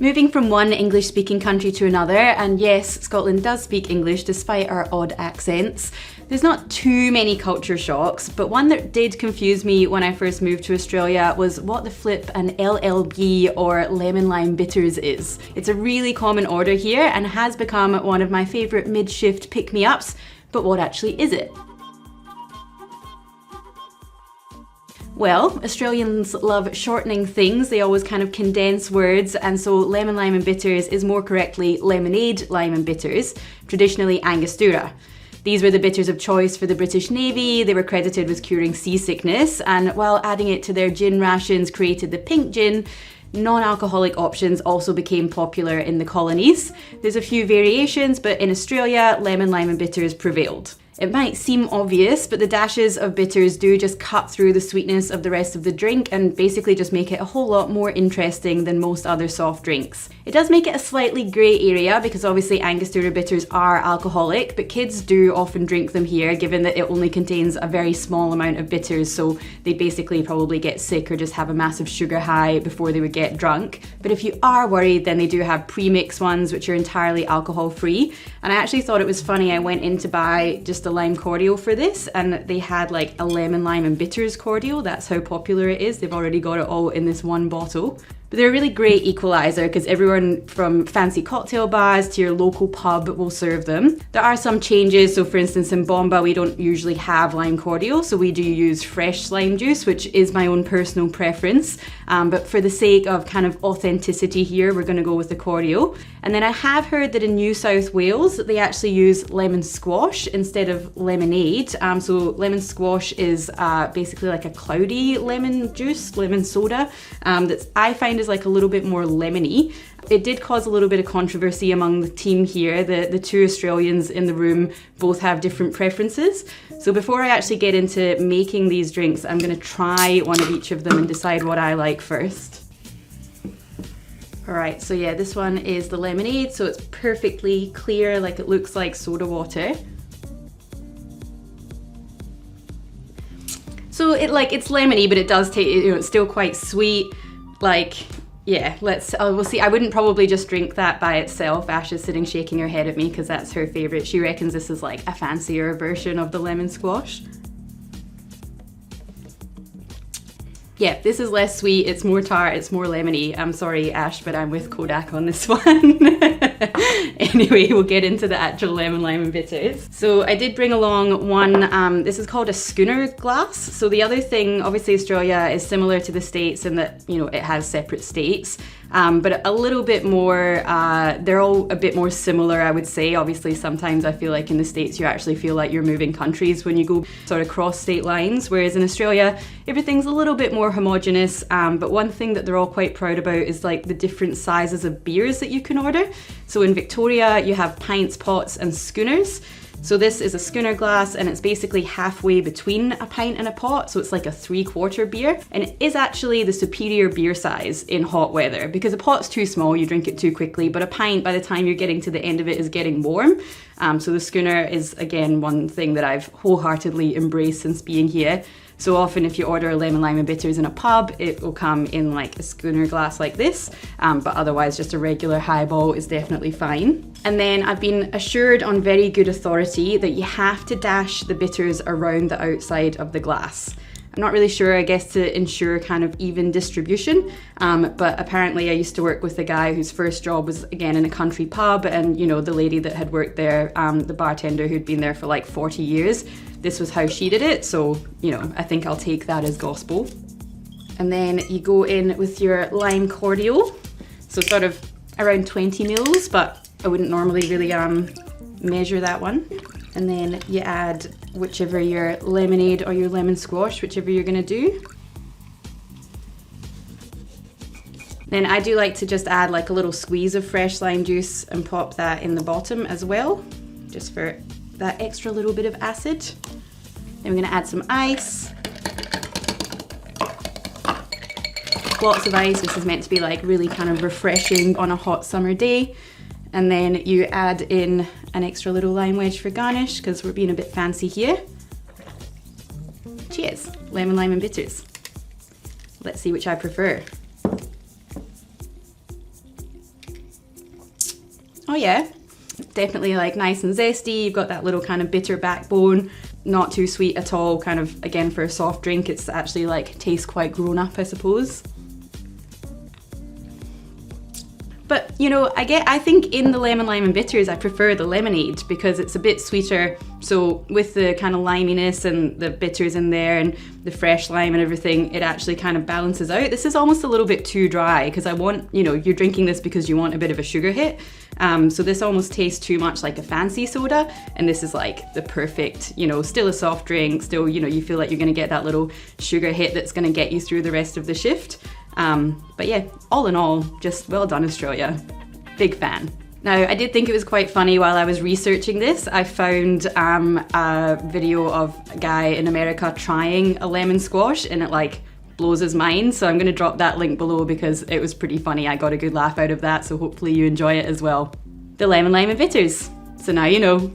Moving from one English-speaking country to another, and yes, Scotland does speak English despite our odd accents, there's not too many culture shocks, but one that did confuse me when I first moved to Australia was what the flip an LLB or lemon lime bitters is. It's a really common order here and has become one of my favourite mid-shift pick-me-ups, but what actually is it? Well, Australians love shortening things. They always kind of condense words, and so lemon lime and bitters is more correctly lemonade lime and bitters, traditionally Angostura. These were the bitters of choice for the British Navy. They were credited with curing seasickness, and while adding it to their gin rations created the pink gin, non-alcoholic options also became popular in the colonies. There's a few variations, but in Australia, lemon lime and bitters prevailed. It might seem obvious, but the dashes of bitters do just cut through the sweetness of the rest of the drink and basically just make it a whole lot more interesting than most other soft drinks. It does make it a slightly grey area because obviously Angostura bitters are alcoholic, but kids do often drink them here given that it only contains a very small amount of bitters, so they basically probably get sick or just have a massive sugar high before they would get drunk. But if you are worried, then they do have pre-mix ones which are entirely alcohol free, and I actually thought it was funny. I went in to buy just a lime cordial for this, and they had like a lemon lime and bitters cordial. That's how popular it is. They've already got it all in this one bottle. But they're a really great equaliser because everyone from fancy cocktail bars to your local pub will serve them. There are some changes, so for instance in Bomba we don't usually have lime cordial, so we do use fresh lime juice, which is my own personal preference. But for the sake of kind of authenticity here, we're going to go with the cordial. And then I have heard that in New South Wales they actually use lemon squash instead of lemonade. So lemon squash is basically like a cloudy lemon juice, lemon soda, that I find is like a little bit more lemony. It did cause a little bit of controversy among the team here. The two Australians in the room both have different preferences. So before I actually get into making these drinks, I'm going to try one of each of them and decide what I like first. Alright, so yeah, this one is the lemonade, so it's perfectly clear, like it looks like soda water. So it's lemony, but it does taste, it's still quite sweet. Like, yeah, we'll see. I wouldn't probably just drink that by itself. Ash is sitting shaking her head at me because that's her favorite. She reckons this is like a fancier version of the lemon squash. Yeah, this is less sweet, it's more tart, it's more lemony. I'm sorry, Ash, but I'm with Kodak on this one. Anyway, we'll get into the actual lemon lime and bitters. So I did bring along one, this is called a schooner glass. So the other thing, obviously Australia is similar to the States in that, you know, it has separate states. But a little bit more, they're all a bit more similar, I would say. Obviously, sometimes I feel like in the States you actually feel like you're moving countries when you go sort of cross state lines, whereas in Australia, everything's a little bit more homogenous. But one thing that they're all quite proud about is like the different sizes of beers that you can order. So in Victoria, you have pints, pots, and schooners. So this is a schooner glass and it's basically halfway between a pint and a pot, so it's like a 3/4 beer, and it is actually the superior beer size in hot weather because a pot's too small, you drink it too quickly, but a pint by the time you're getting to the end of it is getting warm. So the schooner is again one thing that I've wholeheartedly embraced since being here. So often if you order a lemon lime and bitters in a pub, it will come in like a schooner glass like this, but otherwise just a regular highball is definitely fine. And then I've been assured on very good authority that you have to dash the bitters around the outside of the glass. I'm not really sure, I guess to ensure kind of even distribution, but apparently I used to work with a guy whose first job was again in a country pub, and you know, the lady that had worked there, the bartender who'd been there for like 40 years, this was how she did it, so you know, I think I'll take that as gospel. And then you go in with your lime cordial, so sort of around 20 mils, but I wouldn't normally really measure that one. And then you add whichever your lemonade or your lemon squash, whichever you're gonna do. Then I do like to just add like a little squeeze of fresh lime juice and pop that in the bottom as well, just for that extra little bit of acid. Then we're gonna add some ice. Lots of ice. This is meant to be like really kind of refreshing on a hot summer day. And then you add in an extra little lime wedge for garnish because we're being a bit fancy here. Cheers, lemon, lime and bitters. Let's see which I prefer. Oh yeah, definitely like nice and zesty. You've got that little kind of bitter backbone, not too sweet at all. Kind of, again, for a soft drink, it's actually like tastes quite grown up, I suppose. But you know, I think in the lemon lime and bitters, I prefer the lemonade because it's a bit sweeter. So with the kind of liminess and the bitters in there and the fresh lime and everything, it actually kind of balances out. This is almost a little bit too dry because I want, you know, you're drinking this because you want a bit of a sugar hit. So this almost tastes too much like a fancy soda, and this is like the perfect, you know, still a soft drink, still, you know, you feel like you're gonna get that little sugar hit that's gonna get you through the rest of the shift. But yeah, all in all, just well done, Australia. Big fan. Now, I did think it was quite funny while I was researching this. I found a video of a guy in America trying a lemon squash, and it like blows his mind. So I'm gonna drop that link below because it was pretty funny. I got a good laugh out of that, so hopefully you enjoy it as well. The lemon lime and bitters. So now you know.